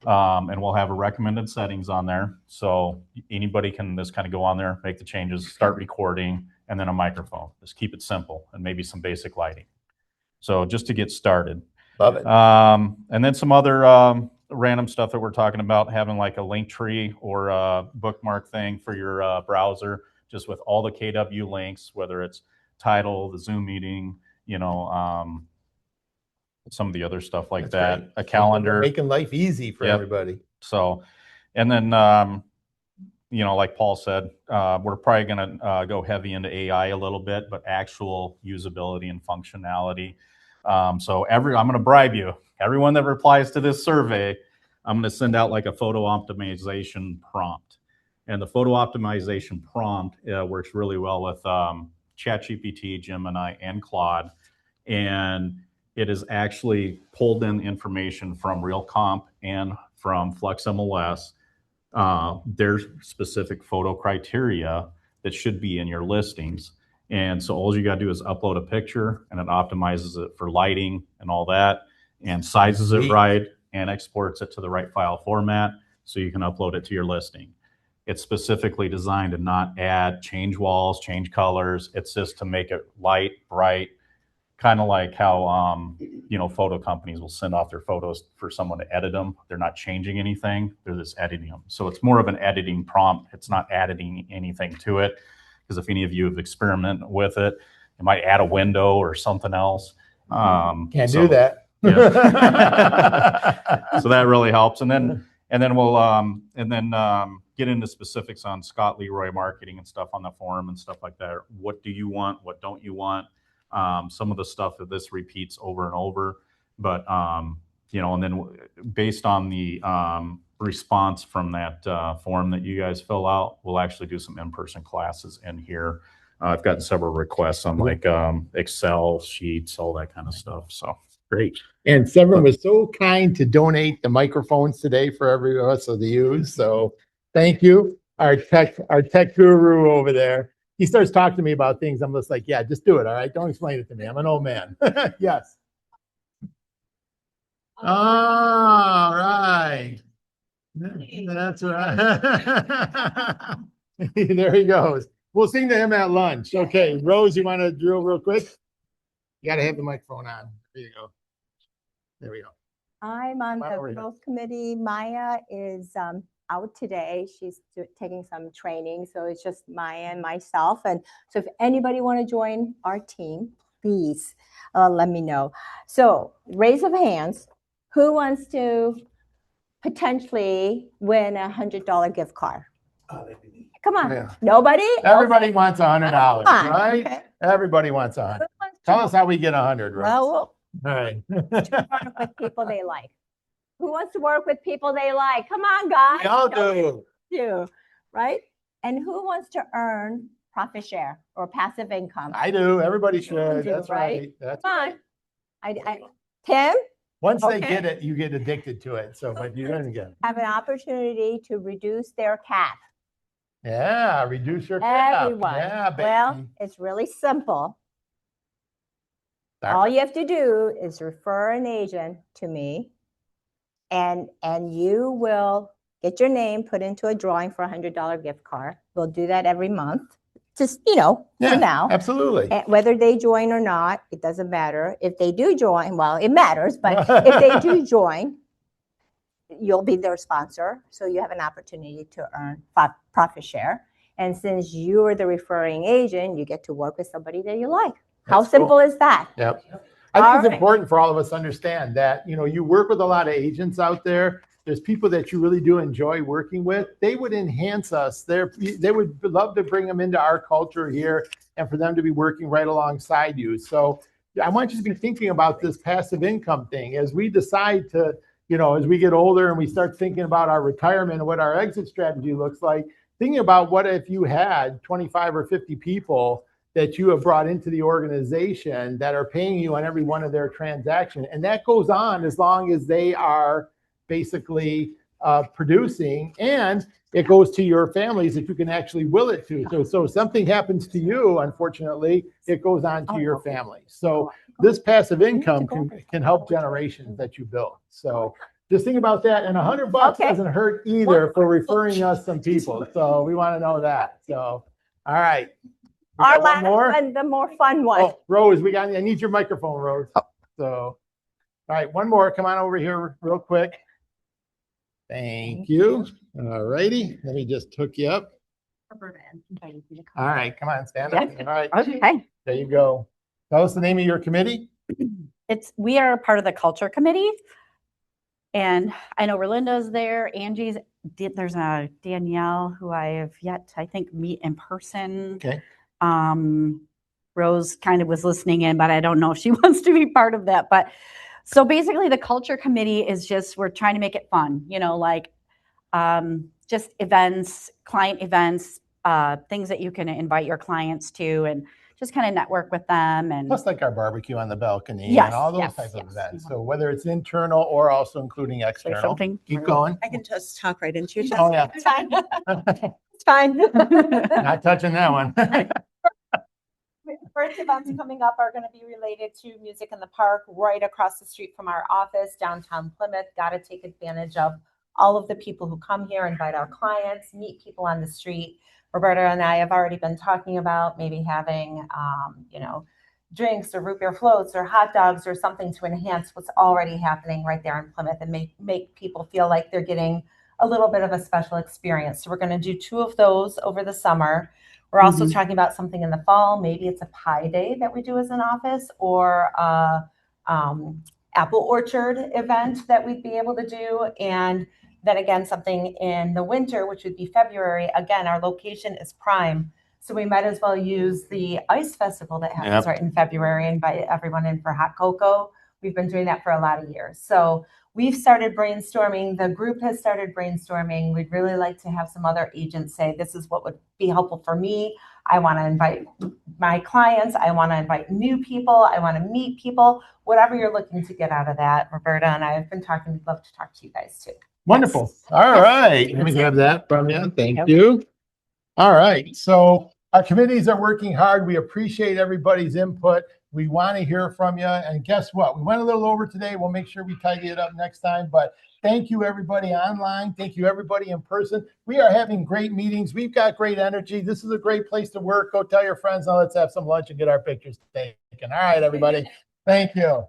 and we'll have a recommended settings on there. So anybody can just kind of go on there, make the changes, start recording, and then a microphone. Just keep it simple and maybe some basic lighting. So just to get started. Love it. And then some other random stuff that we're talking about, having like a link tree or a bookmark thing for your browser, just with all the KW links, whether it's title, the Zoom meeting, you know, some of the other stuff like That's that, great. a calendar. Making life easy for Yep. everybody. So, and then, you know, like Paul said, we're probably going to go heavy into AI a little bit, but actual usability and functionality. So I'm going to bribe you. Everyone that replies to this survey, I'm going to send out like a photo optimization prompt. And the photo optimization prompt works really well with ChatGPT, Gemini, and Claude. And it is actually pulled in information from RealComp and from FlexMLS, their specific photo criteria that should be in your listings. And so all you got to do is upload a picture, and it optimizes it for lighting and all that, and sizes it right, and exports it to the right file format so you can upload it to your listing. It's specifically designed to not add, change walls, change colors. It's just to make it light, bright, kind of like how, photo companies will send off their photos for someone to edit them. They're not changing anything. They're just editing them. So it's more of an editing prompt. It's not adding anything to it. Because if any of you have experimented with it, you might add a window or something else. Can't so- do that. Yeah. So that really helps. And then we'll get into specifics on Scott Leroy marketing and stuff on the forum and stuff like that. What do you want? What don't you want? Some of the stuff that this repeats over and over, but and then based on the response from that form that you guys fill out, we'll actually do some in-person classes in here. I've gotten several requests on like Excel sheets, all that kind of stuff. So Great. And Severin was so kind to donate the microphones today for every of us to use. So thank you. Our tech guru over there. He starts talking to me about things. I'm just like, yeah, just do it. All right. Don't explain it to me. I'm an old man. Yes. All right. That's right. There he goes. We'll sing to him at lunch. Okay. Rose, you want to drill real quick? You got to have the microphone on. There you go. There we go. I'm on Come on over the here. growth committee. Maya is out today. She's taking some training. So it's just Maya and myself. And so if anybody want to join our team, please let me know. So raise of hands. Who wants to potentially win $100 gift card? Come on. Yeah. Nobody? Everybody wants $100, Come on. right? Okay. Everybody wants 100. Who wants to Tell us how we get 100, Rose. Well, All right. work with people they like. Who wants to work with people they like? Come on, guys. We all do. Do, right? And who wants to earn profit share or passive income? I do. Everybody should. do, That's right? right. That's Come on. Tim, Once they Okay. get it, you get addicted to it. So, but you don't get. have an opportunity to reduce their cap. Yeah, reduce your cap. Everyone. Yeah, baby. Well, it's really simple. Start All you have to do is refer an agent to me, and you will get your name put into a drawing for a $100 gift card. We'll do that every month, just Yeah, for now. absolutely. And whether they join or not, it doesn't matter. If they do join, well, it matters, but if they do join, you'll be their sponsor. So you have an opportunity to earn profit share. And since you are the referring agent, you get to work with somebody that you like. How That's cool. simple is that? Yep. I All think it's right. important for all of us to understand that, you work with a lot of agents out there. There's people that you really do enjoy working with. They would enhance us. They would love to bring them into our culture here and for them to be working right alongside you. So I want you to be thinking about this passive income thing as we decide to, as we get older and we start thinking about our retirement and what our exit strategy looks like, thinking about what if you had 25 or 50 people that you have brought into the organization that are paying you on every one of their transactions. And that goes on as long as they are basically producing, and it goes to your families that you can actually will it to. So if something happens to you, unfortunately, it goes on to your family. So this passive income can help generations that you build. So just think about that. And $100 Okay. doesn't hurt either for referring us some people. So we want to know that. So, all right. We Our got one last more? one, the more fun one. Oh, Rose, I need your microphone, Rose. So, all right, one more. Come on over here real quick. Thank you. All righty. Let me just hook you up. All right, come on, stand up. All right, Okay, there you go. Tell us the name of your committee. we are part of the culture committee. And I know Relinda's there, Angie's, there's a Danielle who I have yet to, I think, meet in person. Okay. Rose kind of was listening in, but I don't know if she wants to be part of that. But so basically the culture committee is just, we're trying to make it fun, just events, client events, things that you can invite your clients to and just kind of network with them. And Plus like our barbecue on the balcony Yes, and all those yes, types of yes. events. So whether it's internal or also including there's external. something. Keep going. I can just talk right into your Oh, yeah. It's fine. It's fine. Not touching that one. First events coming up are going to be related to Music in the Park right across the street from our office, downtown Plymouth. Got to take advantage of all of the people who come here, invite our clients, meet people on the street. Roberta and I have already been talking about maybe having, drinks or root beer floats or hot dogs or something to enhance what's already happening right there in Plymouth and make people feel like they're getting a little bit of a special experience. So we're going to do 2 of those over the summer. We're also talking about something in the fall. Maybe it's a pie day that we do as an office, or apple orchard event that we'd be able to do. And then again, something in the winter, which would be February. Again, our location is prime. So we might as well use the ice festival that happens right in February and invite everyone in for hot cocoa. We've been doing that for a lot of years. So we've started brainstorming. The group has started brainstorming. We'd really like to have some other agents say, this is what would be helpful for me. I want to invite my clients. I want to invite new people. I want to meet people. Whatever you're looking to get out of that, Roberta and I have been talking. We'd love to talk to you guys too. Wonderful. All right. Let me grab that from you. Thank you. All right. So our committees are working hard. We appreciate everybody's input. We want to hear from you. And guess what? We went a little over today. We'll make sure we tidy it up next time. But thank you, everybody online. Thank you, everybody in person. We are having great meetings. We've got great energy. This is a great place to work. Go tell your friends. Now let's have some lunch and get our pictures taken. All right, everybody. Thank you.